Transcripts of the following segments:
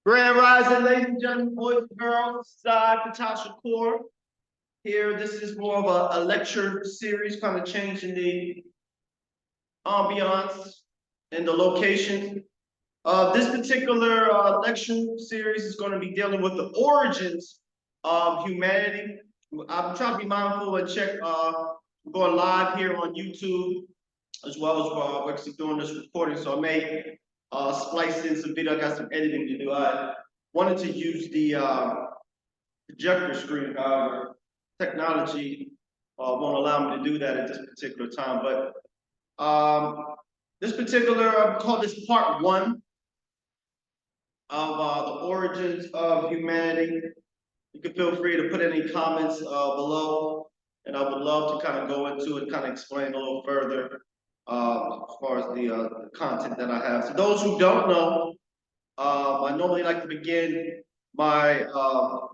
Grand Rising, ladies and gentlemen, boys and girls, Ptah Shakur. Here, this is more of a lecture series, kind of changing the ambiance and the location. This particular lecture series is going to be dealing with the origins of humanity. I'm trying to be mindful and check, going live here on YouTube, as well as we're actually doing this recording, so I may splice in some video. I got some editing to do. I wanted to use the projector screen, however, technology won't allow me to do that at this particular time. But this particular, I'll call this part one of the origins of humanity. You can feel free to put any comments below, and I would love to kind of go into it, kind of explain a little further as far as the content that I have. So those who don't know, I normally like to begin my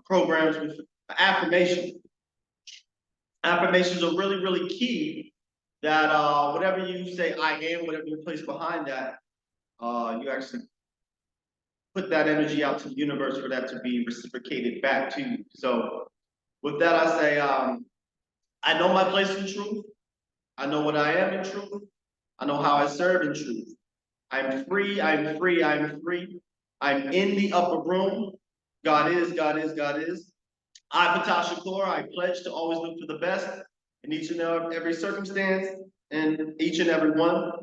programs with affirmation. Affirmations are really, really key, that whatever you say I am, whatever you place behind that, you actually put that energy out to the universe for that to be reciprocated back to you. So with that, I say, I know my place in truth. I know what I am in truth. I know how I serve in truth. I'm free, I'm free, I'm free. I'm in the upper room. God is, God is, God is. I, Ptah Shakur, I pledge to always look for the best in each and every circumstance and each and every one,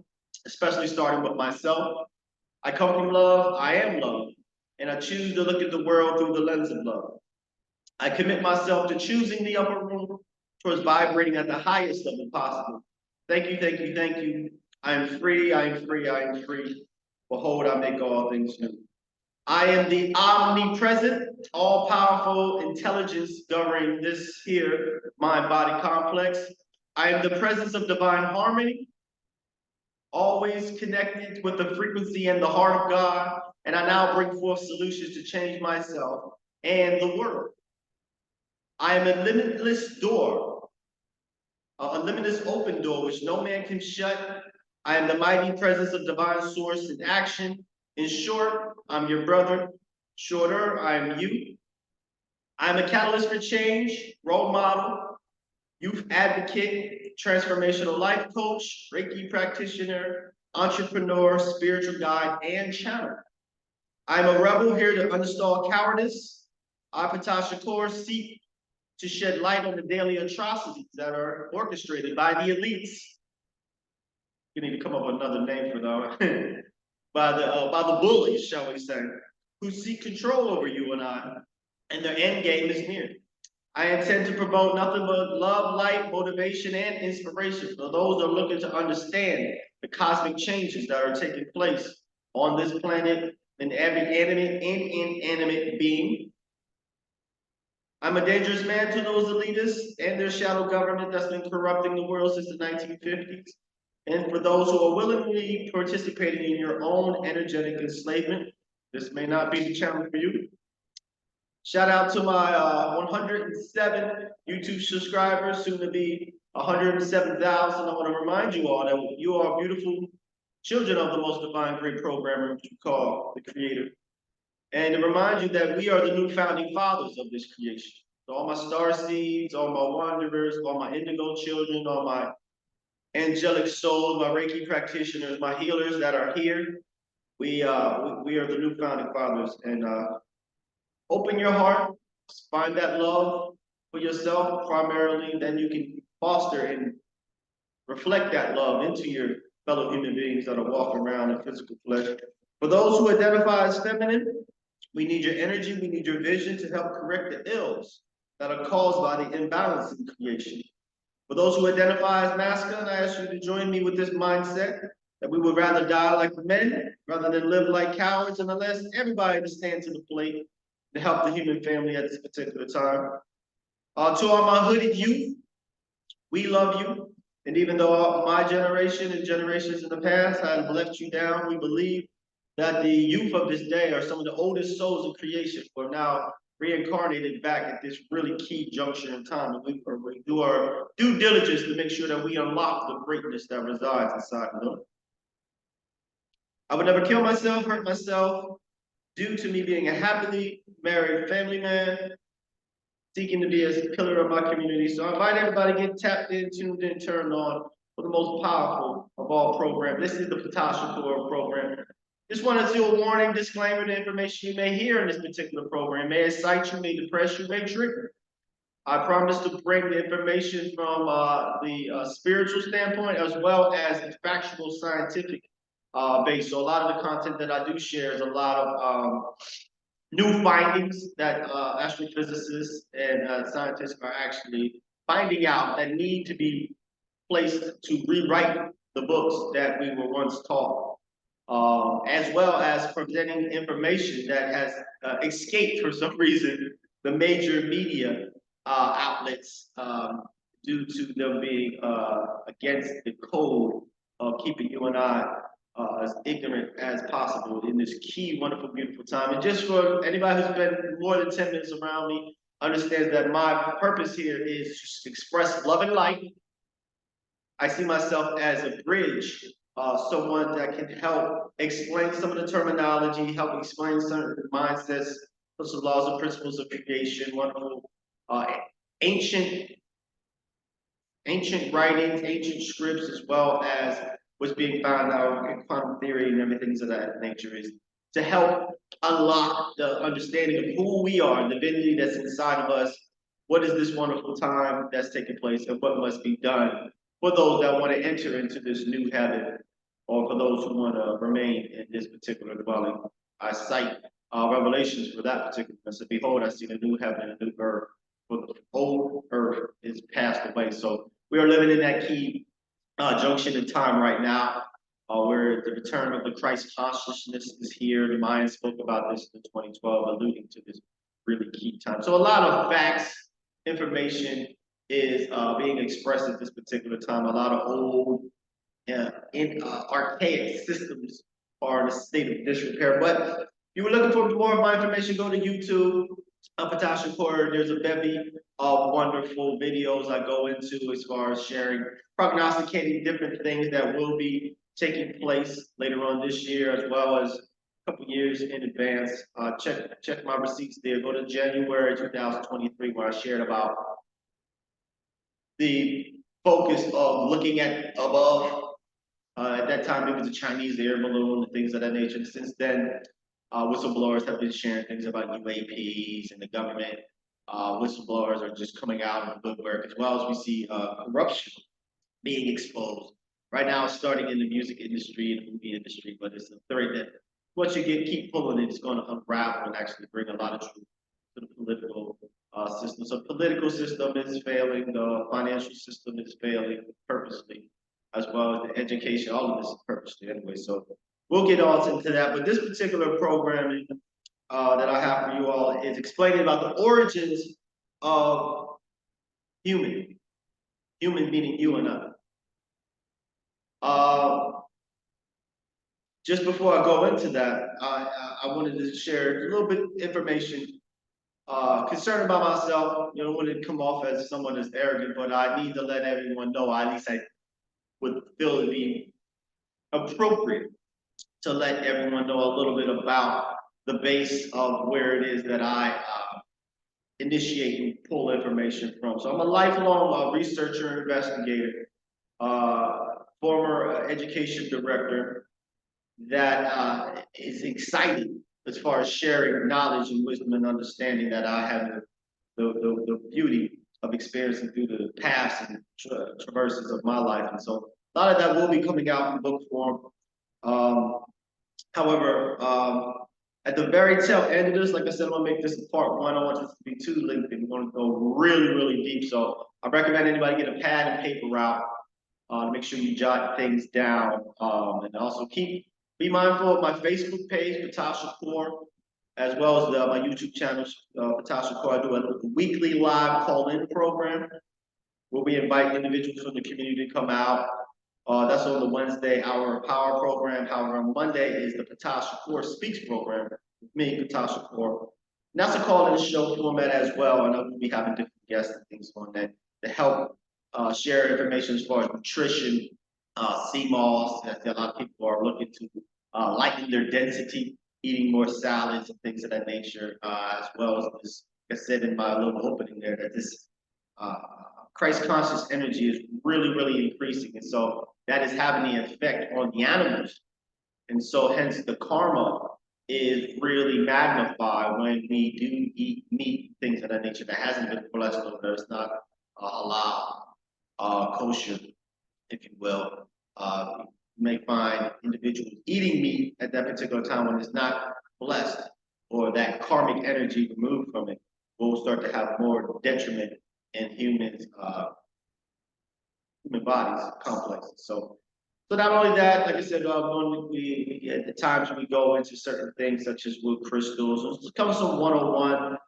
especially starting with myself. I come from love, I am love, and I choose to look at the world through the lens of love. I commit myself to choosing the upper room towards vibrating at the highest level possible. Thank you, thank you, thank you. I am free, I am free, I am free. Behold, I make all things new. I am the omnipresent, all-powerful intelligence governing this here mind-body complex. I am the presence of divine harmony, always connected with the frequency and the heart of God, and I now bring forth solutions to change myself and the world. I am a limitless door, a limitless open door which no man can shut. I am the mighty presence of divine source in action. In short, I'm your brother. Shorter, I'm you. I'm a catalyst for change, role model, youth advocate, transformational life coach, Reiki practitioner, entrepreneur, spiritual guide, and channel. I'm a rebel here to uninstall cowardice. I, Ptah Shakur, seek to shed light on the daily atrocities that are orchestrated by the elites. You need to come up with another name for that. by the bullies, shall we say, who seek control over you and I, and their end game is near. I intend to promote nothing but love, light, motivation, and inspiration for those that are looking to understand the cosmic changes that are taking place on this planet and every animate and inanimate being. I'm a dangerous man to those elitists and their shadow government that's been corrupting the world since the 1950s. And for those who are willingly participating in your own energetic enslavement, this may not be the channel for you. Shout out to my 107 YouTube subscribers, soon to be 107,000. I want to remind you all that you are beautiful children of the most divine great programmer, which we call the Creator. And to remind you that we are the new founding fathers of this creation. So all my star seeds, all my wanderers, all my indigo children, all my angelic souls, my Reiki practitioners, my healers that are here, we are the new founding fathers. And open your heart, find that love for yourself primarily, then you can foster and reflect that love into your fellow human beings that are walking around in physical flesh. For those who identify as feminine, we need your energy, we need your vision to help correct the ills that are caused by the imbalance in creation. For those who identify as masculine, I ask you to join me with this mindset that we would rather die like men rather than live like cowards, and unless everybody to stand to the plate to help the human family at this particular time. To all my hooded youth, we love you. And even though my generation and generations in the past have left you down, we believe that the youth of this day are some of the oldest souls in creation who are now reincarnated back at this really key juncture in time. And we do our due diligence to make sure that we unlock the greatness that resides inside of them. I would never kill myself, hurt myself, due to me being a happily married family man, seeking to be a pillar of my community. So I invite everybody to get tapped in, tuned in, turned on for the most powerful of all programs. This is the Ptah Shakur program. Just wanted to do a warning, disclaimer, the information you may hear in this particular program may excite you, may depress you, may trigger. I promise to bring the information from the spiritual standpoint as well as the factual scientific base. So a lot of the content that I do share is a lot of new findings that astrophysicists and scientists are actually finding out that need to be placed to rewrite the books that we were once taught, as well as presenting information that has escaped for some reason the major media outlets due to them being against the code of keeping you and I as ignorant as possible in this key, wonderful, beautiful time. And just for anybody who's been more than 10 minutes around me, understands that my purpose here is to express love and light. I see myself as a bridge, someone that can help explain some of the terminology, help explain some of the mindsets, some laws and principles of creation, wonderful ancient writings, ancient scripts, as well as what's being found out in quantum theory and everything of that nature, is to help unlock the understanding of who we are, the divinity that's inside of us. What is this wonderful time that's taking place, and what must be done for those that want to enter into this new heaven, or for those who want to remain in this particular dwelling. I cite Revelations for that particular. So behold, I see the new heaven and the new earth. For the old earth is passed away. So we are living in that key junction in time right now, where the return of the Christ consciousness is here. The Mayans spoke about this in 2012, alluding to this really key time. So a lot of facts, information is being expressed at this particular time. A lot of old, archaic systems are in a state of disrepair. But if you were looking for more of my information, go to YouTube. Ptah Shakur, there's a bevy of wonderful videos I go into as far as sharing, prognosticating different things that will be taking place later on this year, as well as a couple years in advance. Check my receipts there. Go to January 2023, where I shared about the focus of looking at above. At that time, it was a Chinese air balloon and things of that nature. Since then, whistleblowers have been sharing things about UAPs and the government. Whistleblowers are just coming out of the woodwork, as well as we see corruption being exposed. Right now, it's starting in the music industry and the movie industry, but it's a thread that once you keep pulling it, it's going to unravel and actually bring a lot of truth to the political system. So the political system is failing, the financial system is failing purposely, as well as the education, all of this is purposely anyway. So we'll get on into that, but this particular programming that I have for you all is explaining about the origins of human meaning you and I. Just before I go into that, I wanted to share a little bit of information concerned about myself. You know, I wouldn't come off as someone that's arrogant, but I need to let everyone know, at least I would feel it be appropriate to let everyone know a little bit about the base of where it is that I initiate and pull information from. So I'm a lifelong researcher, investigator, former education director that is excited as far as sharing knowledge and wisdom and understanding that I have the beauty of experiencing through the paths and traverses of my life. And so a lot of that will be coming out in book form. However, at the very tail end of this, like I said, I'm gonna make this part one. I don't want this to be too lengthy. We're gonna go really, really deep. So I recommend anybody get a pad and paper out to make sure you jot things down. And also be mindful of my Facebook page, Ptah Shakur, as well as my YouTube channel, Ptah Shakur. I do a weekly live call-in program where we invite individuals from the community to come out. That's on the Wednesday Hour of Power program. However, on Monday is the Ptah Shakur Speaks program with me, Ptah Shakur. And that's a call-in show format as well, and I will be having different guests and things on that to help share information as far as nutrition, CMOS, that a lot of people are looking to lighten their density eating more salads and things of that nature, as well as this, like I said in my little opening there, that this Christ conscious energy is really, really increasing. And so that is having an effect on the animals. And so hence the karma is really magnified when we do eat meat, things of that nature that hasn't been blessed or that is not halal, kosher, if you will. You may find individuals eating meat at that particular time when it's not blessed or that karmic energy removed from it will start to have more detriment in humans, human bodies, complexes. So not only that, like I said, we at the times we go into certain things such as wood crystals, it's become some 101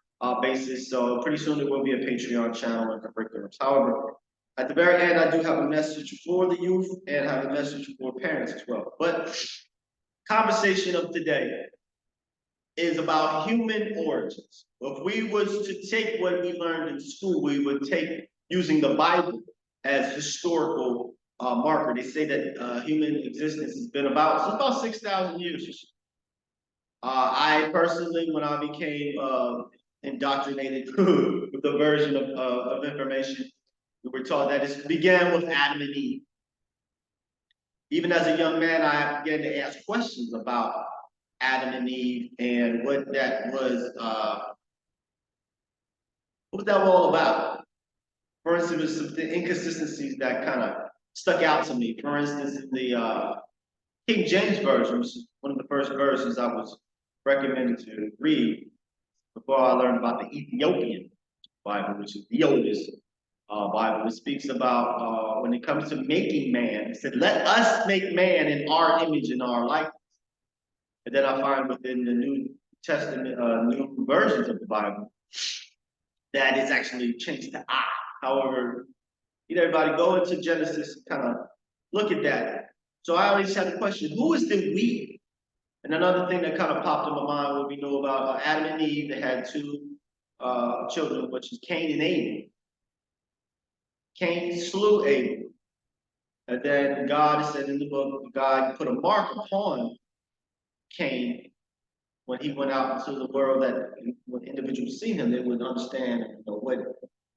basis. So pretty soon there will be a Patreon channel and curriculums. However, at the very end, I do have a message for the youth and have a message for parents as well. But conversation of today is about human origins. If we was to take what we learned in school, we would take using the Bible as historical marker. They say that human existence has been about 6,000 years. I personally, when I became indoctrinated with the version of information, we were taught that it began with Adam and Eve. Even as a young man, I began to ask questions about Adam and Eve and what that was all about. For instance, some inconsistencies that kind of stuck out to me. For instance, in the King James Version, which is one of the first versions I was recommended to read before I learned about the Ethiopian Bible, which is the oldest Bible. It speaks about when it comes to making man, it said, let us make man in our image and our likeness. And then I find within the New Testament, new versions of the Bible, that it's actually changed to I. However, everybody go into Genesis and kind of look at that. So I always had a question, who is the we? And another thing that kind of popped in my mind when we know about Adam and Eve, they had two children, which is Cain and Abel. Cain slew Abel. And then God said in the book, God put a mark upon Cain when he went out into the world, that when individuals see him, they would understand what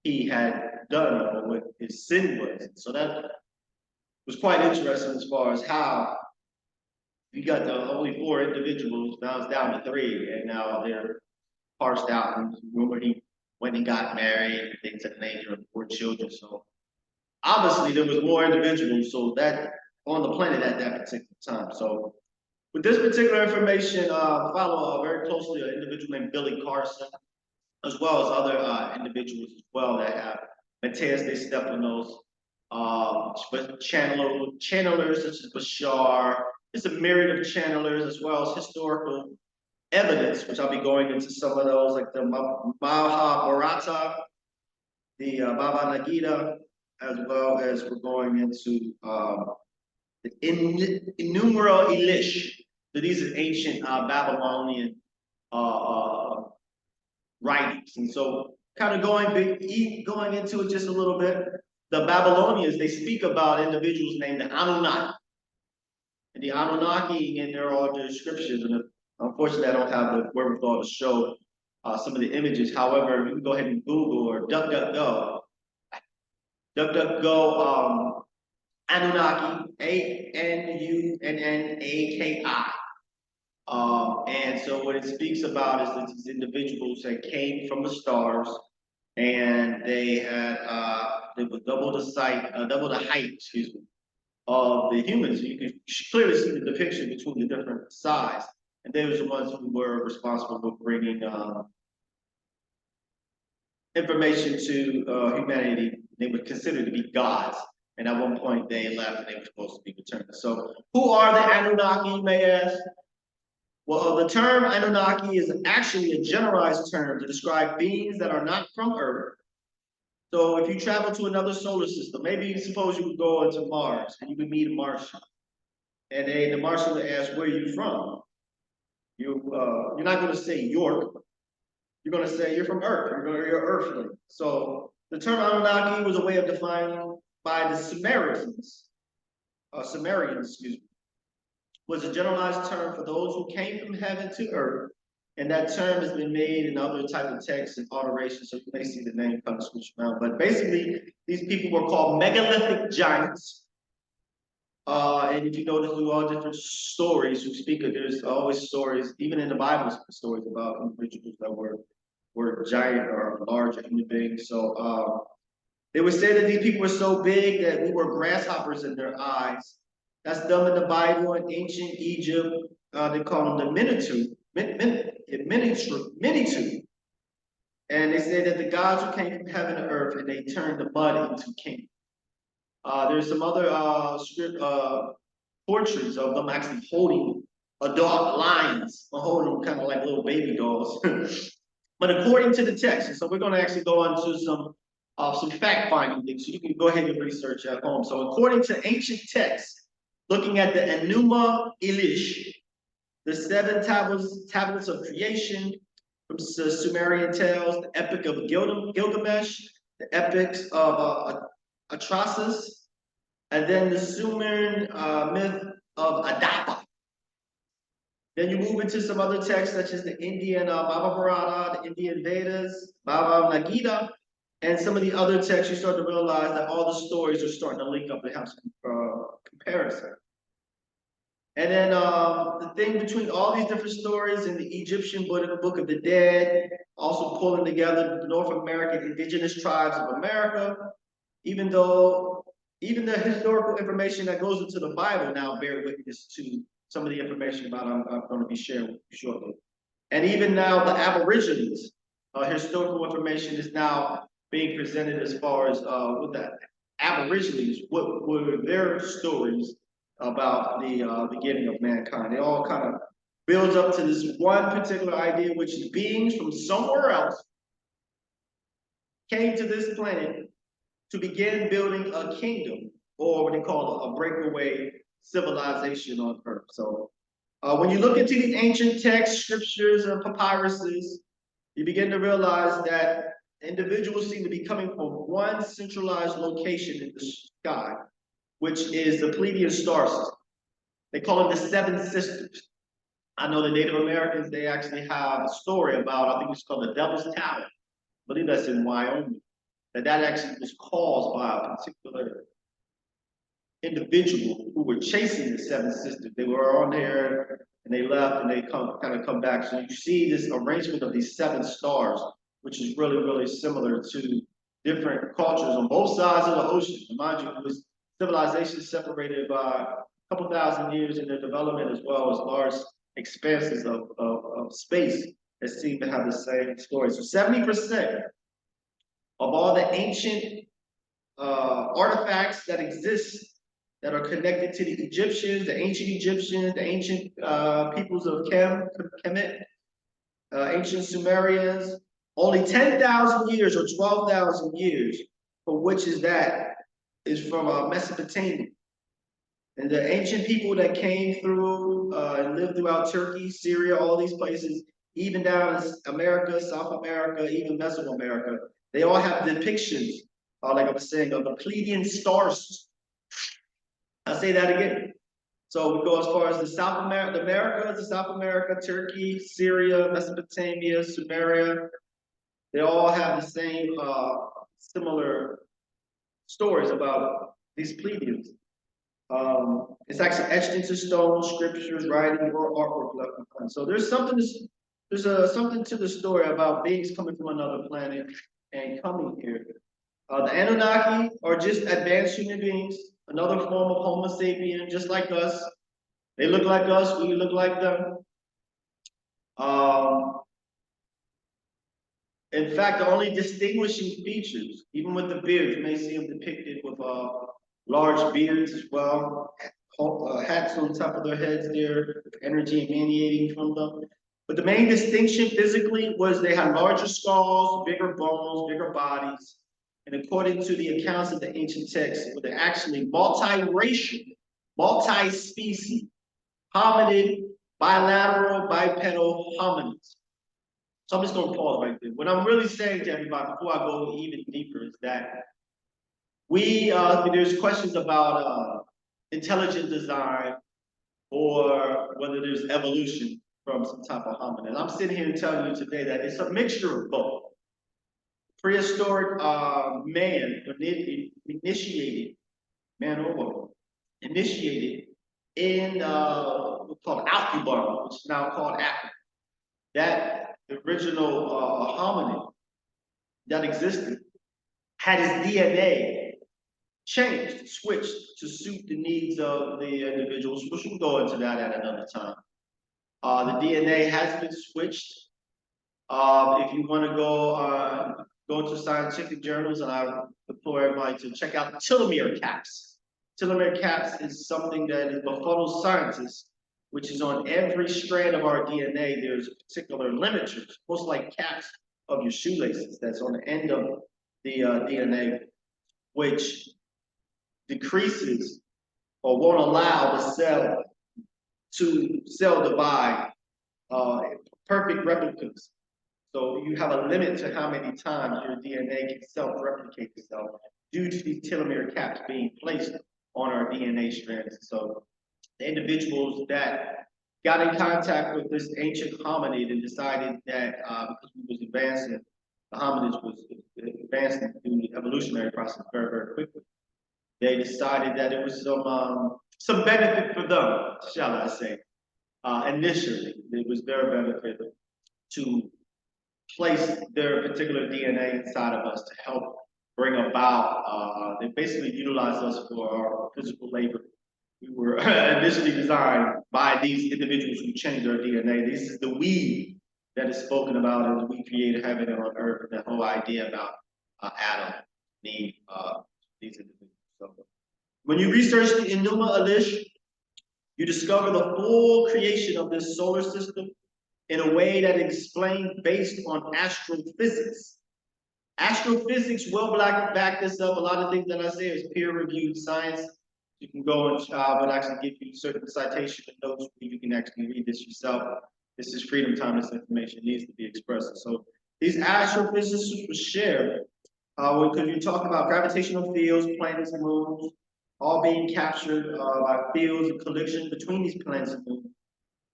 he had done or what his sin was. So that was quite interesting as far as how you got the only 4 individuals, now it's down to 3, and now they're parsed out. And rumor he went and got married, things of the nature, of 4 children. So obviously there was more individuals so that on the planet at that particular time. So with this particular information, follow very closely an individual named Billy Carson, as well as other individuals as well that have Matthias de Stephanos, channelers such as Bashar. It's a myriad of channelers as well as historical evidence, which I'll be going into some of those, like the Mahabharata, the Bhagavad Gita, as well as we're going into the Enama Elish. So these are ancient Babylonian writings. And so kind of going into it just a little bit, the Babylonians, they speak about individuals named the Anunnaki. And the Anunnaki in there are descriptions, and unfortunately I don't have the wherewithal to show some of the images. However, you can go ahead and Google or DuckDuckGo. DuckDuckGo, Anunnaki, Anunnaki. And so what it speaks about is that these individuals that came from the stars, and they had they would double the height, excuse me, of the humans. You can clearly see the depiction between the different sides, and they were the ones who were responsible for bringing information to humanity. They were considered to be gods, and at one point they left and they were supposed to be returned. So who are the Anunnaki, you may ask? Well, the term Anunnaki is actually a generalized term to describe beings that are not from Earth. So if you travel to another solar system, maybe suppose you would go into Mars and you would meet a Martian, and the Martian would ask, where are you from? You're not going to say York. You're going to say you're from Earth. You're Earthling. So the term Anunnaki was a way of defining by the Sumerians, excuse me. was a generalized term for those who came from heaven to earth. And that term has been made in other type of texts and alterations, so you may see the name kind of switch around. But basically, these people were called megalithic giants. And if you notice through all different stories who speak of, there's always stories, even in the Bible, stories about individuals that were giant or large human beings. So they would say that these people were so big that we were grasshoppers in their eyes. That's done in the Bible. In ancient Egypt, they call them the Minitiru. And they say that the gods who came from heaven and earth, and they turned the mud into kingdom. There's some other portraits of them actually holding adult lions, or holding kind of like little baby dolls. But according to the text, and so we're going to actually go on to some fact-finding things, so you can go ahead and research at home. So according to ancient texts, looking at the Enuma Elish, the 7 tablets of creation from the Sumerian tales, the Epic of Gilgamesh, the epics of Atrahais, and then the Sumerian myth of Adapa. Then you move into some other texts such as the Indian Mahabharata, the Indian Vedas, Bhagavad Gita, and some of the other texts. You start to realize that all the stories are starting to link up and have some comparison. And then the thing between all these different stories in the Egyptian Book of the Dead, also pulling together the North American indigenous tribes of America, even the historical information that goes into the Bible now bear witness to some of the information about I'm going to be sharing with you shortly. And even now the Aborigines, historical information is now being presented as far as with the Aborigines, what were their stories about the beginning of mankind. It all kind of builds up to this one particular idea, which is beings from somewhere else came to this planet to begin building a kingdom, or what they call a breakaway civilization on Earth. So when you look into these ancient texts, scriptures, and papyruses, you begin to realize that individuals seem to be coming from one centralized location in the sky, which is the Pleiadian star system. They call it the 7 sisters. I know the Native Americans, they actually have a story about, I think it's called the Devil's Tower. I believe that's in Wyoming. That actually was caused by a particular individual who were chasing the 7 sisters. They were on there and they left and they come back. So you see this arrangement of these 7 stars, which is really, really similar to different cultures on both sides of the ocean. And mind you, it was civilization separated by a couple thousand years in their development, as well as large expanses of space that seem to have the same story. So 70% of all the ancient artifacts that exist that are connected to the Egyptians, the ancient peoples of Kemet, ancient Sumerians, only 10,000 years or 12,000 years, for which is from Mesopotamia. And the ancient people that came through and lived throughout Turkey, Syria, all these places, even down in America, South America, even Mesoamerica, they all have depictions, like I was saying, of the Pleiadian stars. I'll say that again. So we go as far as the South America, Turkey, Syria, Mesopotamia, Sumeria. They all have the same similar stories about these Pleiadians. It's actually etched into stone, scriptures, writing, or artwork left behind. So there's something to the story about beings coming from another planet and coming here. The Anunnaki are just advanced human beings, another form of Homo sapien, just like us. They look like us, we look like them. In fact, the only distinguishing features, even with the beard, you may see them depicted with large beards as well, hats on top of their heads there, energy emanating from them. But the main distinction physically was they had larger skulls, bigger bones, bigger bodies. And according to the accounts of the ancient texts, they're actually multiracial, multi-species, hominid, bilateral, bipedal hominids. So I'm just going to pause right there. What I'm really saying to everybody before I go even deeper is that there's questions about intelligent design, or whether there's evolution from some type of hominid. I'm sitting here telling you today that it's a mixture of both. Prehistoric man initiated, man or woman, initiated in what's called Alkebulan, which is now called Africa. That original hominid that existed had his DNA changed, switched to suit the needs of the individuals, which we'll go into that at another time. The DNA has been switched. If you want to go into scientific journals, and I implore everybody to check out telomere caps. Telomere caps is something that is befuddled scientists, which is on every strand of our DNA. There's particular limiters, most like caps of your shoelaces, that's on the end of the DNA, which decreases or won't allow the cell to cell divide perfect replicas. So you have a limit to how many times your DNA can self-replicate itself due to these telomere caps being placed on our DNA strands. So the individuals that got in contact with this ancient hominid and decided that because we was advancing, the hominids was advancing through the evolutionary process very, very quickly. They decided that it was some benefit for them, shall I say. Initially, it was their benefit to place their particular DNA inside of us to help bring about, they basically utilized us for our physical labor. We were initially designed by these individuals who changed our DNA. This is the we that is spoken about as we created heaven and on earth, that whole idea about Adam, Eve, these individuals. So when you research the Enuma Elish, you discover the full creation of this solar system in a way that is explained based on astrophysics. Astrophysics will back this up. A lot of things that I say is peer-reviewed science. You can go and would actually give you certain citation notes where you can actually read this yourself. This is freedom time. This information needs to be expressed. So these astrophysicists will share because you talk about gravitational fields, planets and moons, all being captured by fields and collision between these planets and moons.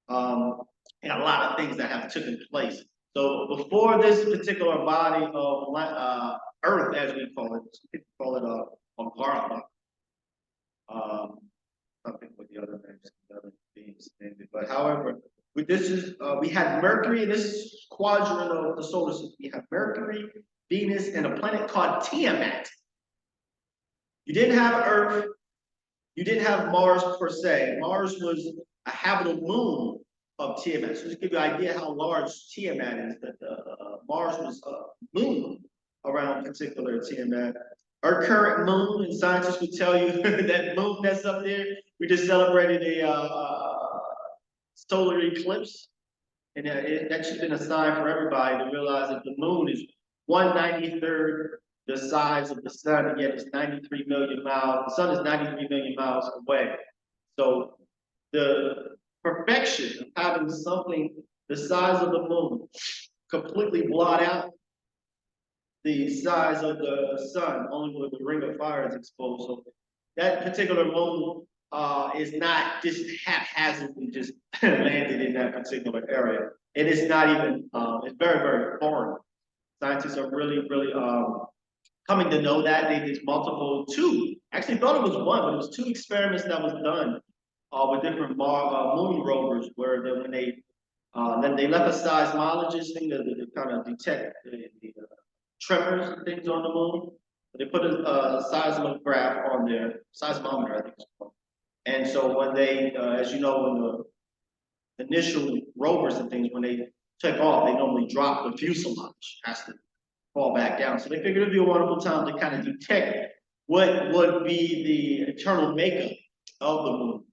And a lot of things that have taken place. So before this particular body of Earth, as we call it, people call it Mahabharata. Something with the other names, the other beings, but however, we had Mercury in this quadrant of the solar system. We have Mercury, Venus, and a planet called Tiamat. You didn't have Earth. You didn't have Mars per se. Mars was a habitable moon of Tiamat. So just to give you an idea how large Tiamat is, that Mars was a moon around particular Tiamat. Our current moon, and scientists would tell you that moon that's up there, we just celebrated a solar eclipse. And that should have been a sign for everybody to realize that the moon is 1/93rd the size of the sun, and yet it's 93 million miles. The sun is 93 million miles away. So the perfection of having something the size of the moon completely blot out the size of the sun, only with the ring of fire is exposed. So that particular moon is not just haphazardly just landed in that particular area. It is not even, it's very, very foreign. Scientists are really, really coming to know that. They did actually thought it was one, but it was 2 experiments that was done with different moon rovers, where when they left a seismologist thing to kind of detect the tremors and things on the moon. They put a seismograph on there, seismometer, I think it's called. And so when they, as you know, when the initial rovers and things, when they take off, they normally drop the fuselage, has to fall back down. So they figured it'd be a wonderful time to kind of detect what would be the internal makeup of the moon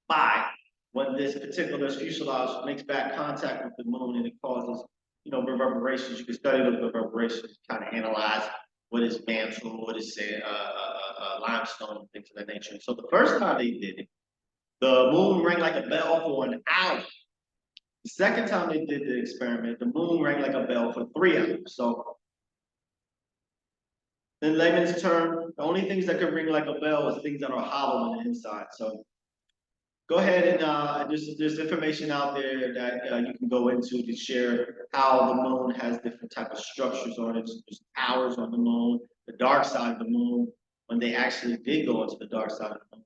by when this particular fuselage makes back contact with the moon, and it causes, reverberations. You can study those reverberations, kind of analyze what is mantle, what is limestone, things of that nature. So the first time they did it, the moon rang like a bell for an hour. The second time they did the experiment, the moon rang like a bell for 3 hours. So in layman's term, the only things that can ring like a bell is things that are hollow on the inside. So go ahead and there's information out there that you can go into to share how the moon has different type of structures on it. There's hours on the moon, the dark side of the moon. When they actually did go into the dark side of the moon,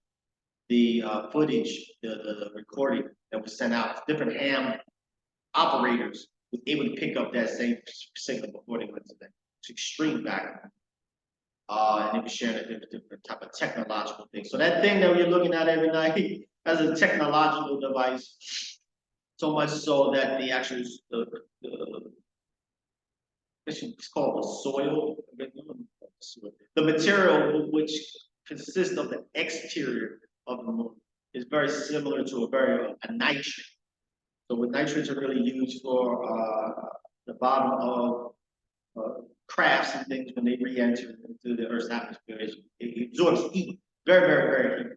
the footage, the recording that was sent out, different ham operators was able to pick up that same signal before they went to the extreme back. And it was sharing a different type of technological thing. So that thing that we're looking at every night as a technological device, so much so that the actual it's called the soil, the material which consists of the exterior of the moon is very similar to a nitrogen. So what nitrates are really used for the bottom of crafts and things when they re-enter into the Earth's atmosphere. It absorbs heat, very heat.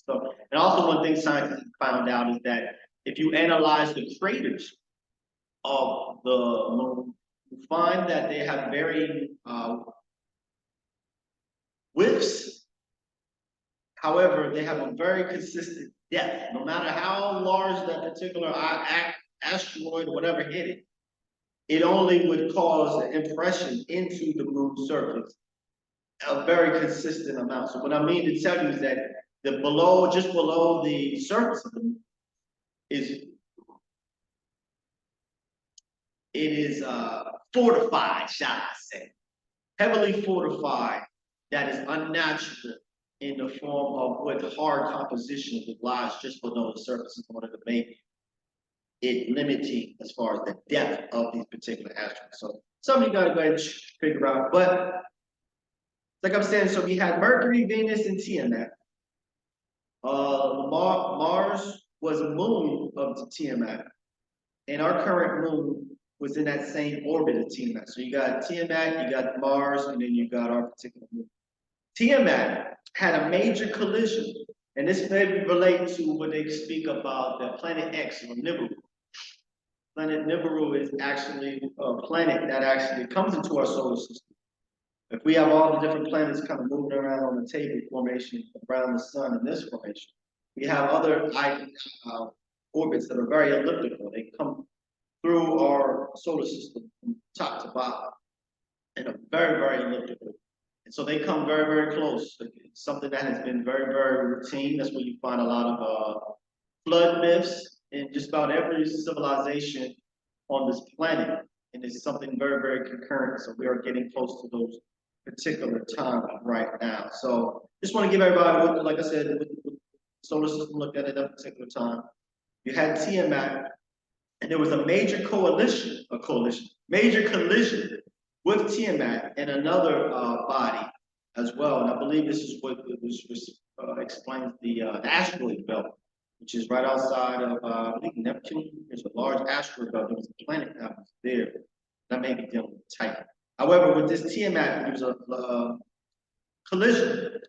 So, and also one thing scientists found out is that if you analyze the craters of the moon, you find that they have varying widths. However, they have a very consistent depth. No matter how large that particular asteroid or whatever hit it, it only would cause an impression into the moon's surface, a very consistent amount. So what I mean to tell you is that just below the surface of the moon is fortified, shall I say, heavily fortified. That is unnatural in the form of what hard composition that lies just below the surface in order to make it limiting as far as the depth of these particular asteroids. So somebody got to go ahead and figure out. But like I'm saying, so we had Mercury, Venus, and Tiamat. Mars was a moon of the Tiamat, and our current moon was in that same orbit of Tiamat. So you got Tiamat, you got Mars, and then you got our particular moon. Tiamat had a major collision, and this may relate to what they speak about the planet X or Nibiru. Planet Nibiru is actually a planet that actually comes into our solar system. If we have all the different planets kind of moving around on the table formation around the sun in this formation, we have other orbits that are very elliptical. They come through our solar system from top to bottom and are very elliptical. And so they come very close. It's something that has been very routine. That's where you find a lot of flood myths in just about every civilization on this planet. And it's something very concurrent. So we are getting close to those particular times right now. So just want to give everybody, like I said, with the solar system looked at a particular time. You had Tiamat, and there was a major collision with Tiamat and another body as well. And I believe this is what explains the asteroid belt, which is right outside of, I believe, Neptune. There's a large asteroid belt. There's a planet that was there. That may be dealing with Titan. However, with this Tiamat, there was a collision.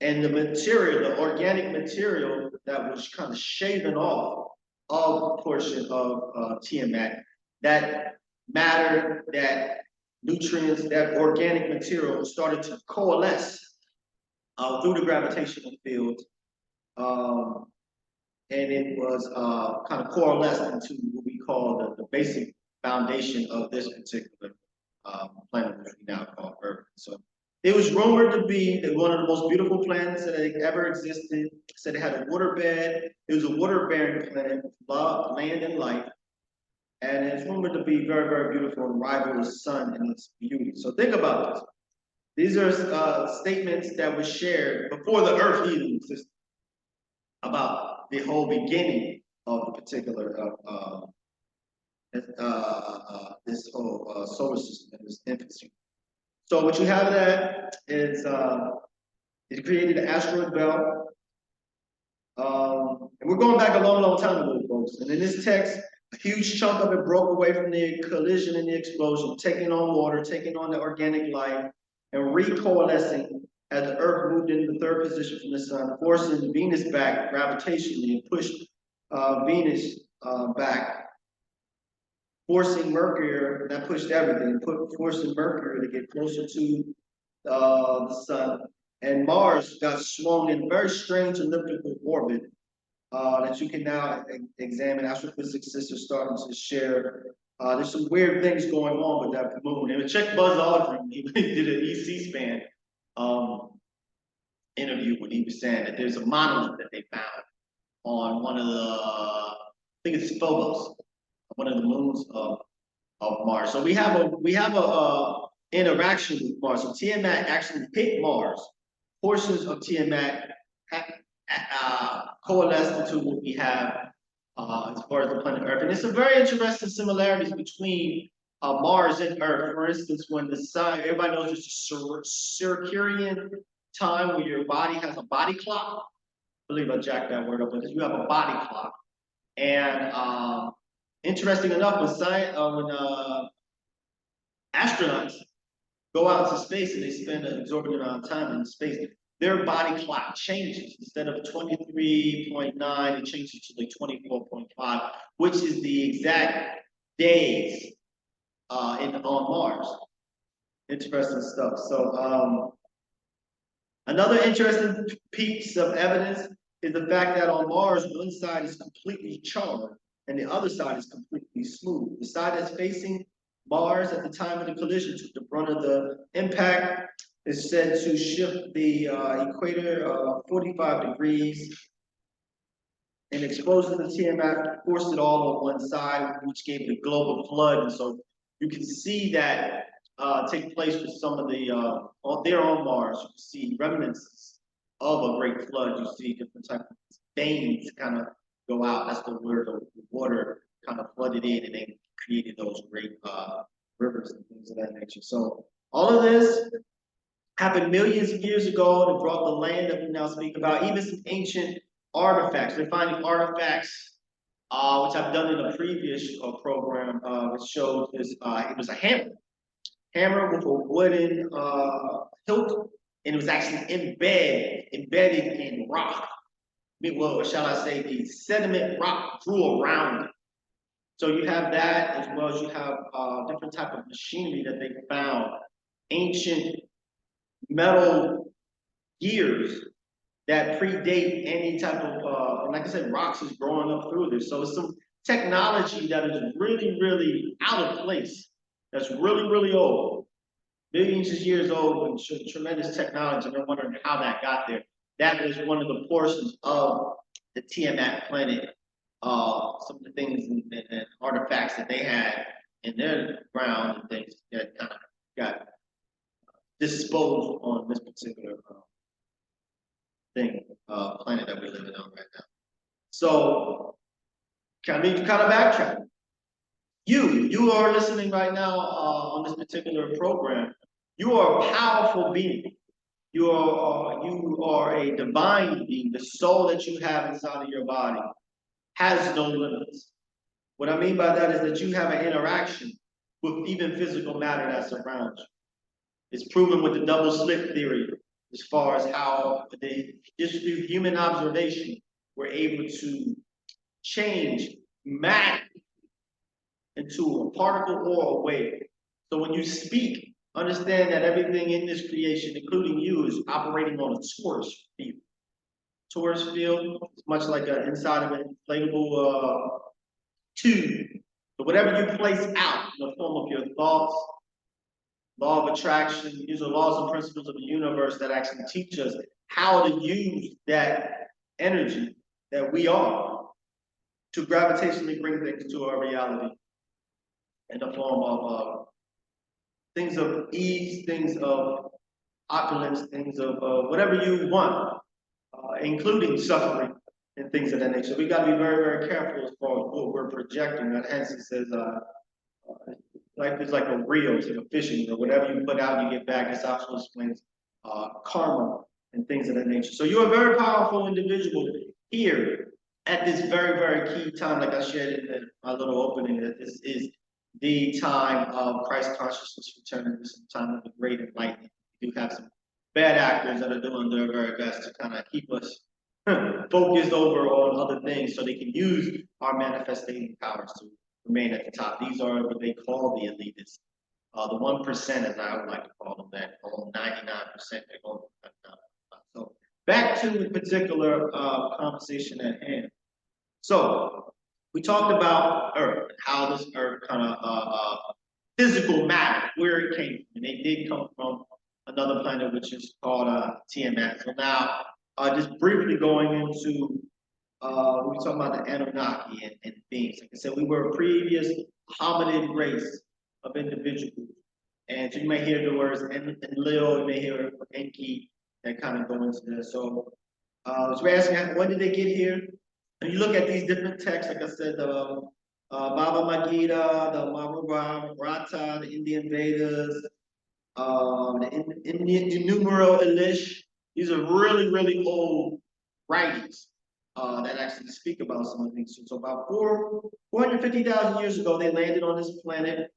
And the material, the organic material that was kind of shaven off of a portion of Tiamat, that matter, that nutrients, that organic material started to coalesce through the gravitational field. And it was kind of coalesced into what we call the basic foundation of this particular planet, which we now call Earth. So it was rumored to be one of the most beautiful planets that ever existed. It said it had a waterbed. It was a water-bearing planet with land and life. And it's rumored to be very beautiful and rival the sun in its beauty. So think about this. These are statements that were shared before the Earth even existed about the whole beginning of the particular this whole solar system and this infancy. So what you have that is it created an asteroid belt. And we're going back a long time ago, folks. And in this text, a huge chunk of it broke away from the collision and the explosion, taking on water, taking on the organic life, and recoalescing as the Earth moved into the third position from the sun, forcing Venus back gravitationally and pushed Venus back, forcing Mercury, that pushed everything, forcing Mercury to get closer to the sun. And Mars got swung in very strange elliptical orbit that you can now examine. Astrophysics sisters starting to share. There's some weird things going on with that moon. And check Buzz Aldrin. He did an C-SPAN interview when he was saying that there's a monolith that they found on one of the, I think it's Phobos, one of the moons of Mars. So we have a interaction with Mars. So Tiamat actually hit Mars. Portions of Tiamat coalesced into what we have as far as the planet Earth. And it's a very interesting similarities between Mars and Earth. For instance, when the sun, everybody knows it's a circadian time where your body has a body clock. I believe I jacked that word up, but you have a body clock. And interesting enough, when astronauts go out to space and they spend an exorbitant amount of time in space, their body clock changes. Instead of 23.9, it changes to like 24.5, which is the exact days on Mars. Interesting stuff. So another interesting piece of evidence is the fact that on Mars, one side is completely charred and the other side is completely smooth. The side that's facing Mars at the time of the collision took the brunt of the impact. Is said to shift the equator 45 degrees. And explosion of the Tiamat forced it all on one side, which gave it a global flood. And so you can see that take place with some of the, there on Mars, you can see remnants of a great flood. You see different types of veins kind of go out. That's where the water kind of flooded in and they created those great rivers and things of that nature. So all of this happened millions of years ago and brought the land that we now speak about, even some ancient artifacts. We're finding artifacts, which I've done in a previous program, which shows this, it was a hammer with a wooden hilt, and it was actually embedded in rock. Well, shall I say, the sediment rock grew around it. So you have that, as well as you have different type of machinery that they found, ancient metal gears that predate any type of, like I said, rocks is growing up through this. So it's some technology that is really, really out of place. That's really, really old. Billions of years old and tremendous technology. And I'm wondering how that got there. That was one of the portions of the Tiamat planet. Some of the things and artifacts that they had in their ground and things that kind of got disposed on this particular planet that we're living on right now. So, kind of backtrack. You are listening right now on this particular program. You are a powerful being. You are a divine being. The soul that you have inside of your body has no limits. What I mean by that is that you have an interaction with even physical matter that surrounds you. It's proven with the double slit theory, as far as how just through human observation, we're able to change matter into a particle or a wave. So when you speak, understand that everything in this creation, including you, is operating on a torus field. Torus field is much like an inside of an inflatable tube. So whatever you place out in the form of your thoughts, law of attraction, these are laws and principles of the universe that actually teach us how to use that energy that we are to gravitationally bring things to our reality in the form of things of ease, things of opulence, things of whatever you want, including suffering and things of that nature. We got to be very, very careful as far as what we're projecting. And hence it says, life is like a reel, it's like a fishing reel. Whatever you put out, you get back. This also explains karma and things of that nature. So you're a very powerful individual here at this very, very key time, like I shared in my little opening, that this is the time of Christ consciousness returning. This is the time of the great enlightenment. We do have some bad actors that are doing their very best to kind of keep us focused over on other things so they can use our manifesting powers to remain at the top. These are what they call the elitists. The 1%, as I would like to call them, that all 99% they're going to cut down. So back to the particular conversation at hand. So we talked about Earth, how this Earth kind of physical matter, where it came from. And they did come from another planet, which is called TMS. So now, just briefly going into, we talking about the Anunnaki and beings. Like I said, we were a previous hominid race of individuals. And so you may hear the words Enlil, you may hear Enki, that kind of go into this. So we're asking, when did they get here? And you look at these different texts, like I said, the Bhagavad Gita, the Mahabharata, the Indian Vedas, the Enama Elish. These are really, really old writings that actually speak about some of these. So about 450,000 years ago, they landed on this planet.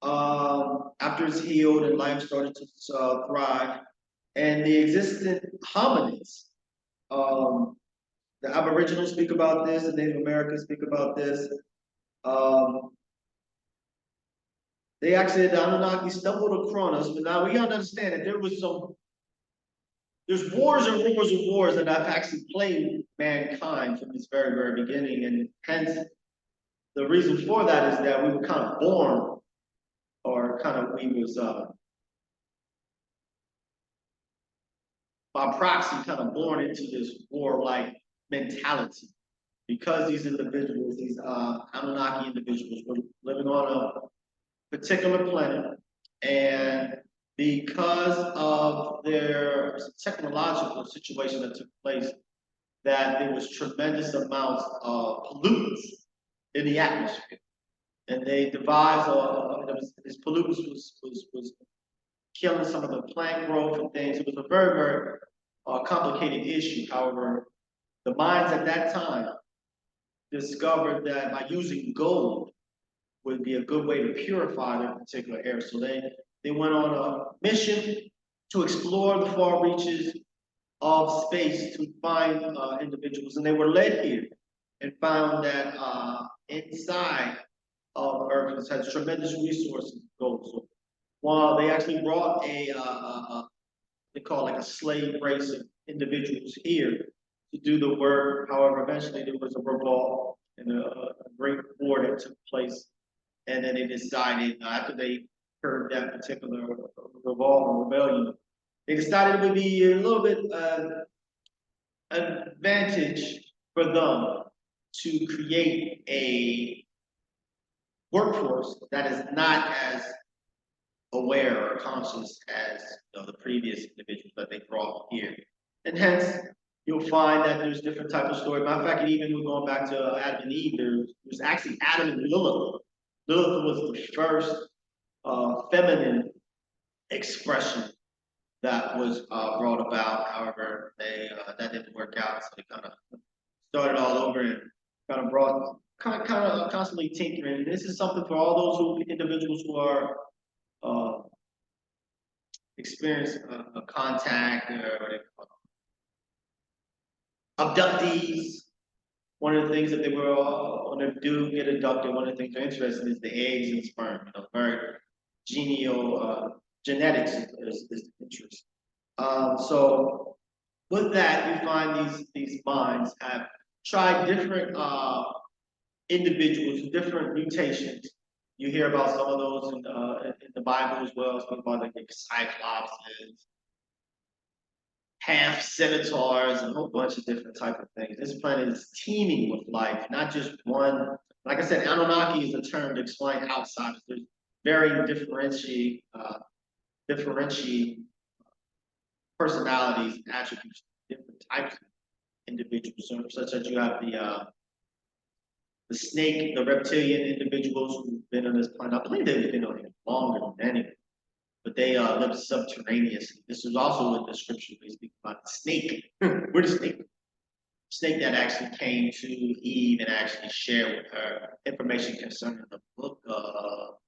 After it's healed and life started to thrive, and the existent hominids, the Aboriginals speak about this, the Native Americans speak about this. They actually, the Anunnaki stumbled across us, but now we gotta understand that there's wars and rumors of wars that have actually plagued mankind from this very, very beginning, and hence the reason for that is that we were kind of born, or kind of we was by proxy kind of born into this warlike mentality, because these individuals, these Anunnaki individuals, were living on a particular planet, and because of their technological situation that took place, that there was tremendous amounts of pollutants in the atmosphere, and they devised this pollutants was killing some of the plant growth and things. It was a very, very complicated issue. However, the minds at that time discovered that by using gold would be a good way to purify their particular air. So they went on a mission to explore the far reaches of space to find individuals, and they were led here and found that inside of Earth has tremendous resources of gold. So while they actually brought they call it like a slave race of individuals here to do the work. However, eventually there was a revolt and a great war that took place. And then they decided, after they heard that particular revolt or rebellion, they decided it would be a little bit advantage for them to create a workforce that is not as aware or conscious as the previous individuals that they brought here. And hence, you'll find that there's different types of stories. Matter of fact, even we're going back to Adam and Eve, there's actually Adam and Lilith. Lilith was the first feminine expression that was brought about. However, that didn't work out, so they kind of started all over and kind of brought constantly tinkering. And this is something for all those individuals who are experience a contact or abductees. One of the things that they were when they do get abducted, one of the things they're interested in is the eggs and sperm. Very genetics is the interest. So with that, you find these minds have tried different individuals, different mutations. You hear about some of those in the Bible as well. Speak about like cyclopses, half centaurs, and a whole bunch of different type of things. This planet is teeming with life, not just one. Like I said, Anunnaki is a term to explain outsiders. There's very differentiate personalities, attributes, different types of individuals. So, such as you have the snake, the reptilian individuals who've been on this planet. I believe they've been on here longer than anyone, but they live subterraneously. This is also in the scripture we speak about the snake. We're the snake. Snake that actually came to Eve and actually shared with her information concerning the book of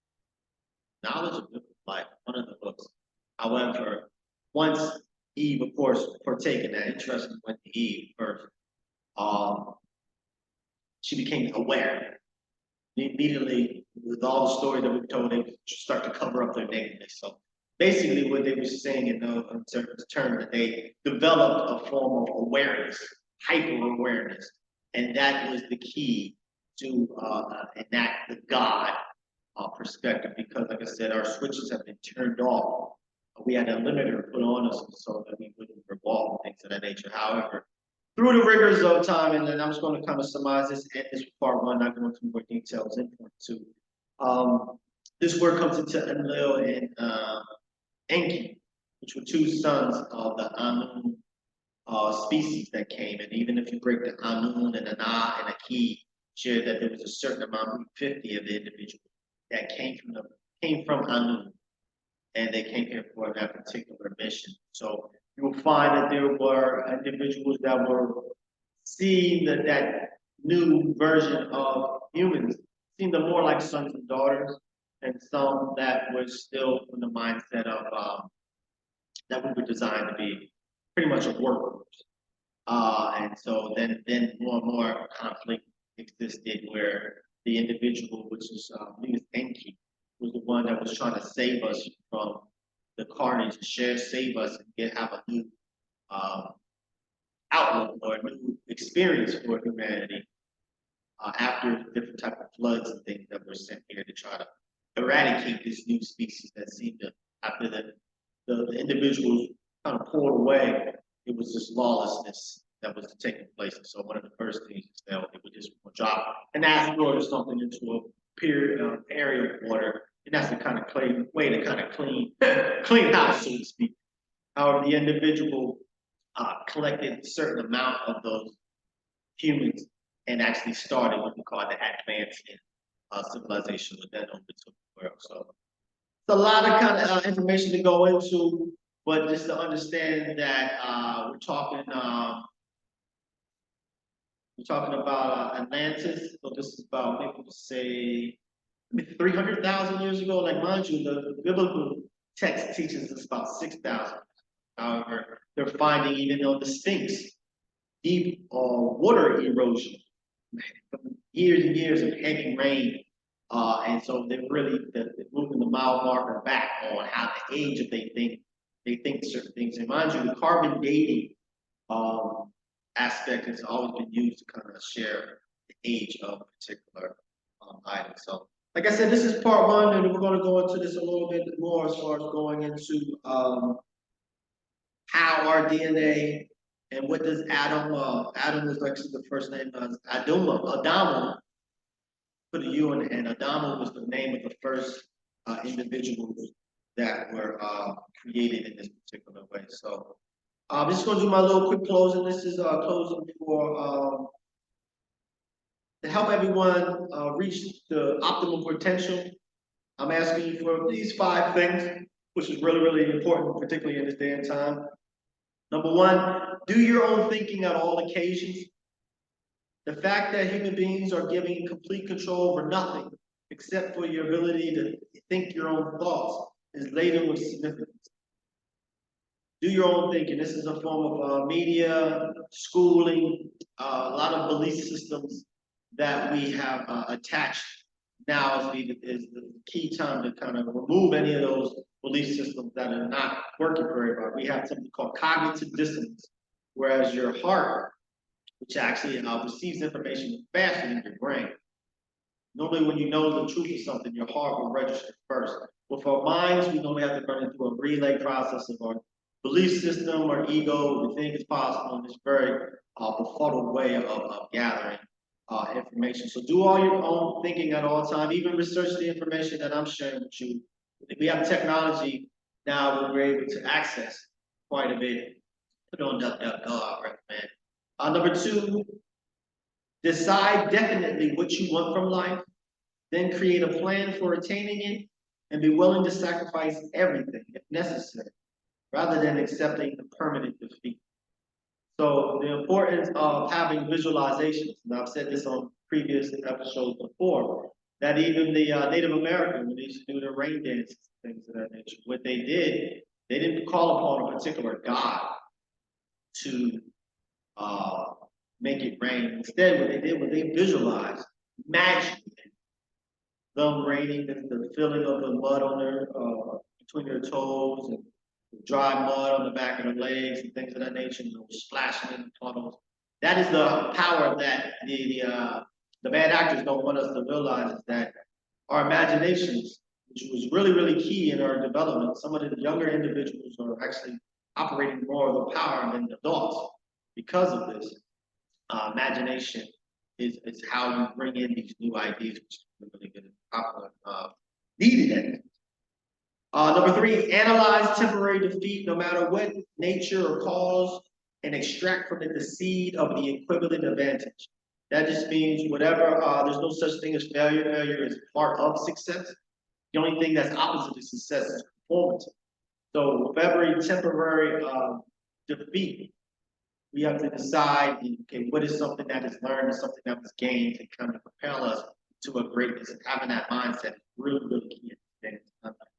knowledge of life, one of the books. However, once Eve, of course, partaken that interest went to Eve first, she became aware. Immediately, with all the stories that we've told, they start to cover up their nakedness. So basically what they were saying in terms that they developed a form of awareness, hyper awareness. And that was the key to enact the God perspective, because, like I said, our switches have been turned off. We had a limiter put on us so that we wouldn't revolve, things of that nature. However, through the rigors of time, and then I'm just going to kind of summarize this, and this part one, not going into more details in part two. This word comes into Enlil and Enki, which were two sons of the Anu species that came. And even if you break the Anun and Ana and Aki, share that there was a certain amount, 50 of the individuals that came from Anu, and they came here for that particular mission. So you will find that there were individuals that were seeing that new version of humans, seeing them more like sons and daughters, and some that were still in the mindset of that we were designed to be pretty much a workforce. And so then more and more conflict existed, where the individual, which is Enki, was the one that was trying to save us from the carnage, save us and have a new outlook or a new experience for humanity after different type of floods and things that were sent here to try to eradicate this new species that seemed to, after the individuals kind of poured away, it was this lawlessness that was taking place. And so one of the first things is that it would just drop an asteroid or something into a area of water, and that's the kind of way to kind of clean house, so to speak. However, the individual collected a certain amount of those humans and actually started what we call the advance in civilization that then overtook the world. So it's a lot of kind of information to go into, but just to understand that we're talking about Atlantis. So this is about, maybe we'll say, 300,000 years ago. Like, mind you, the biblical text teaches us about 6,000. However, they're finding, even though the Sphinx, deep water erosion, years and years of heavy rain. And so they're really moving the mile marker back on how the age of they think certain things. And mind you, the carbon dating aspect has always been used to kind of share the age of a particular item. So, like I said, this is part one, and we're going to go into this a little bit more as far as going into how our DNA and what does Adam was actually the first name, Adama, put a U in it, and Adama was the name of the first individuals that were created in this particular way. So I'm just going to do my little quick closing. This is closing for to help everyone reach the optimal potential. I'm asking you for these 5 things, which is really, really important, particularly in this day and time. Number 1, do your own thinking on all occasions. The fact that human beings are given complete control over nothing except for your ability to think your own thoughts is laden with significance. Do your own thinking. This is a form of media, schooling, a lot of belief systems that we have attached now is the key time to kind of remove any of those belief systems that are not working very well. We have something called cognitive dissonance, whereas your heart, which actually receives information faster than your brain. Normally, when you know the truth of something, your heart will register first. With our minds, we normally have to run into a relay process of our belief system, our ego, we think it's possible, and it's very befuddled way of gathering information. So do all your own thinking at all time, even research the information that I'm sharing with you. We have technology now where we're able to access quite a bit. Put on DuckDuckGo, I recommend. Number 2, decide definitely what you want from life, then create a plan for attaining it, and be willing to sacrifice everything if necessary, rather than accepting the permanent defeat. So the importance of having visualizations, and I've said this on previous episodes before, that even the Native American, when they used to do their rain dances, things of that nature, what they did, they didn't call upon a particular god to make it rain. Instead, what they did was they visualized magic, them raining, the feeling of the mud on their between their toes, and dry mud on the back of their legs and things of that nature, and splashing in puddles. That is the power that the bad actors don't want us to realize, is that our imaginations, which was really, really key in our development, some of the younger individuals are actually operating more of the power than adults because of this. Imagination is how you bring in these new ideas, which is really good and needed. Number 3, analyze temporary defeat, no matter what nature or cause, and extract from it the seed of the equivalent advantage. That just means whatever, there's no such thing as failure. Failure is part of success. The only thing that's opposite of success is performance. So with every temporary defeat, we have to decide, okay, what is something that is learned, something that was gained to kind of propel us to a greatness, and having that mindset is really, really key.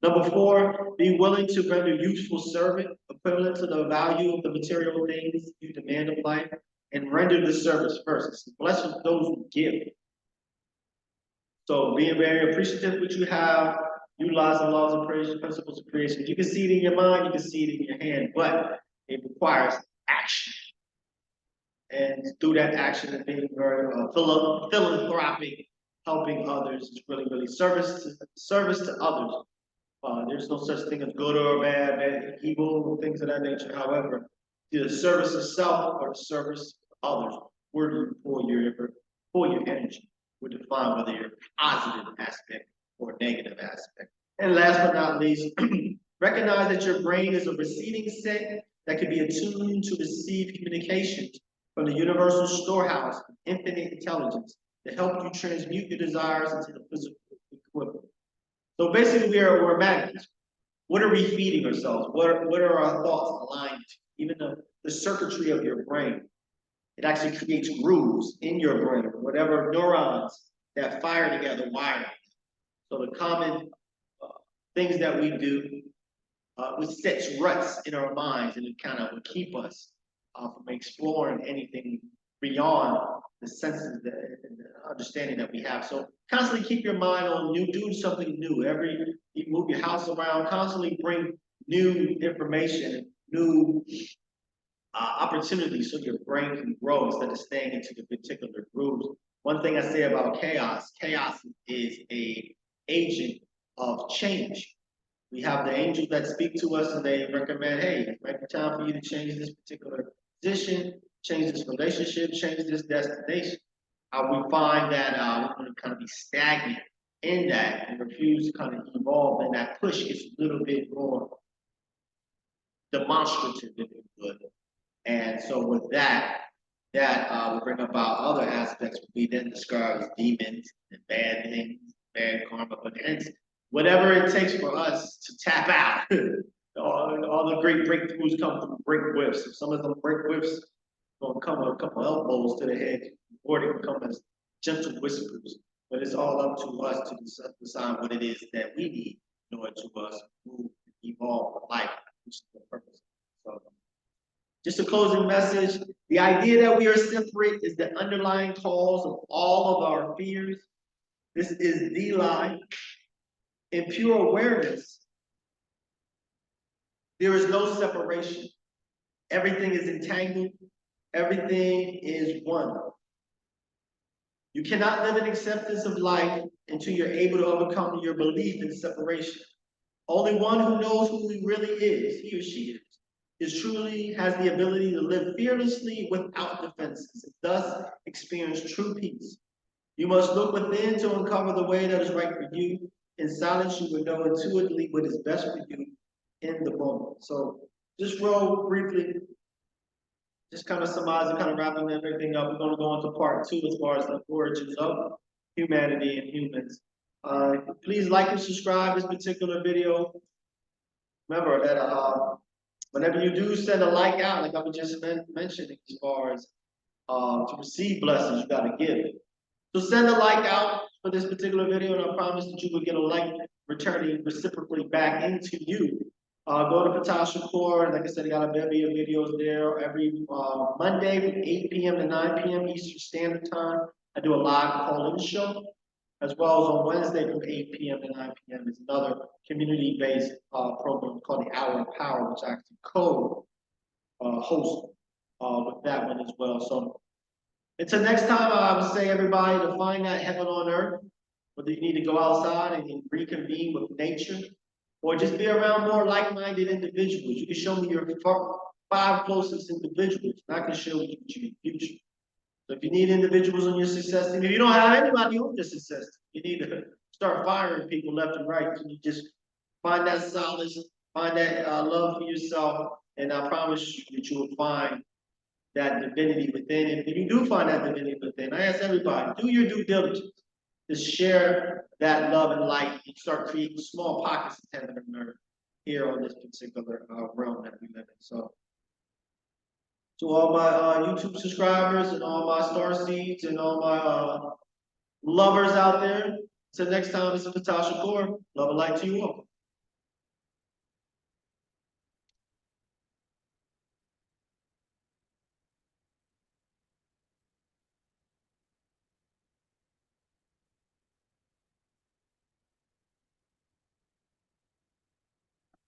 Number 4, be willing to render useful service equivalent to the value of the material things you demand of life, and render the service first. It's blessed with those who give. So being very appreciative of what you have, utilizing laws of creation, principles of creation. You can see it in your mind, you can see it in your hand, but it requires action. And through that action and being very philanthropic, helping others is really, really service to others. There's no such thing as good or bad, evil, things of that nature. However, the service of self or the service of others, where do you pour your energy, would define whether you're positive aspect or negative aspect. And last but not least, recognize that your brain is a receiving set that can be attuned to receive communications from the universal storehouse of infinite intelligence to help you transmute your desires into the physical equivalent. So basically, we're magnets. What are we feeding ourselves? What are our thoughts aligned to? Even the circuitry of your brain, it actually creates grooves in your brain, whatever neurons that fire together wire. So the common things that we do, which sets ruts in our minds, and it kind of will keep us from exploring anything beyond the senses and the understanding that we have. So constantly keep your mind on do something new. You move your house around, constantly bring new information, new opportunities so your brain can grow instead of staying into the particular grooves. One thing I say about chaos is a agent of change. We have the angels that speak to us and they recommend, hey, it might be time for you to change this particular position, change this relationship, change this destination. We find that we're going to kind of be stagnant in that and refuse to kind of evolve, and that push gets a little bit more demonstrative, if you would. And so with that will bring about other aspects we then describe as demons and bad things, bad karma, but hence, whatever it takes for us to tap out. all the great breakthroughs come from break whiffs. If some of them break whiffs gonna come with a couple elbows to the head, or they can come as gentle whispers. But it's all up to us to decide what it is that we need in order to us move, evolve life, which is the purpose. So, just a closing message. The idea that we are separate is the underlying cause of all of our fears. This is the lie. In pure awareness, there is no separation. Everything is entangled. Everything is one. You cannot live in acceptance of life until you're able to overcome your belief in separation. Only one who knows who he really is, he or she truly has the ability to live fearlessly without defenses, and thus experience true peace. You must look within to uncover the way that is right for you. In silence, you will know intuitively what is best for you in the moment. So just real briefly, just kind of summarizing, kind of wrapping everything up. We're going to go into part 2 as far as the origins of humanity and humans. Please like and subscribe this particular video. Remember that whenever you do send a like out, like I was just mentioning, as far as to receive blessings, you got to give. So send a like out for this particular video, and I promise that you will get a like returning reciprocally back into you. Go to Ptah Shakur, and like I said, I got a bevy of videos there every Monday from 8 p.m. to 9 p.m. Eastern Standard Time. I do a live call-in show, as well as on Wednesday from 8 p.m. to 9 p.m. is another community-based program called the Hour of Power, which I actually co-host with that one as well. So Until next time, I would say everybody to find that heaven on earth, whether you need to go outside and reconvene with nature, or just be around more like-minded individuals. You can show me your five closest individuals, and I can share with you your future. So if you need individuals on your success team, if you don't have anybody on your success team, you need to start firing people left and right. You just find that solace, find that love for yourself, and I promise you that you will find that divinity within. And when you do find that divinity within, I ask everybody, do your due diligence to share that love and light and start creating small pockets of heaven and earth here on this particular realm that we live in. So to all my YouTube subscribers and all my star seeds and all my lovers out there, until next time, this is Ptah Shakur. Love and light to you all.